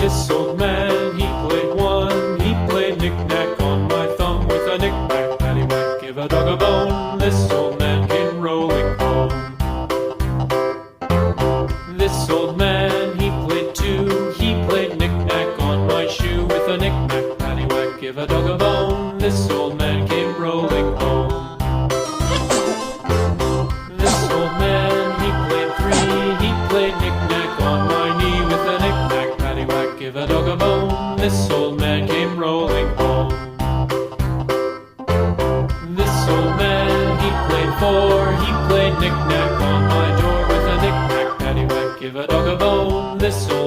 This old man, he played one. He played knick-knack on my thumb with a knick-knack, paddywhack, give a dog a bone. This old man came rolling home. This old man, he played two. He played knick-knack on my shoe with a knick-knack, paddywhack, give a dog a bone. This old man came rolling home. This old man, he played three. He played knick-knack on my knee with a knick-knack, paddywhack, give a dog a bone. This old man came rolling home. This old man, he played four. He played knick-knack on my door with a knick-knack, paddywhack, give a dog a bone. This old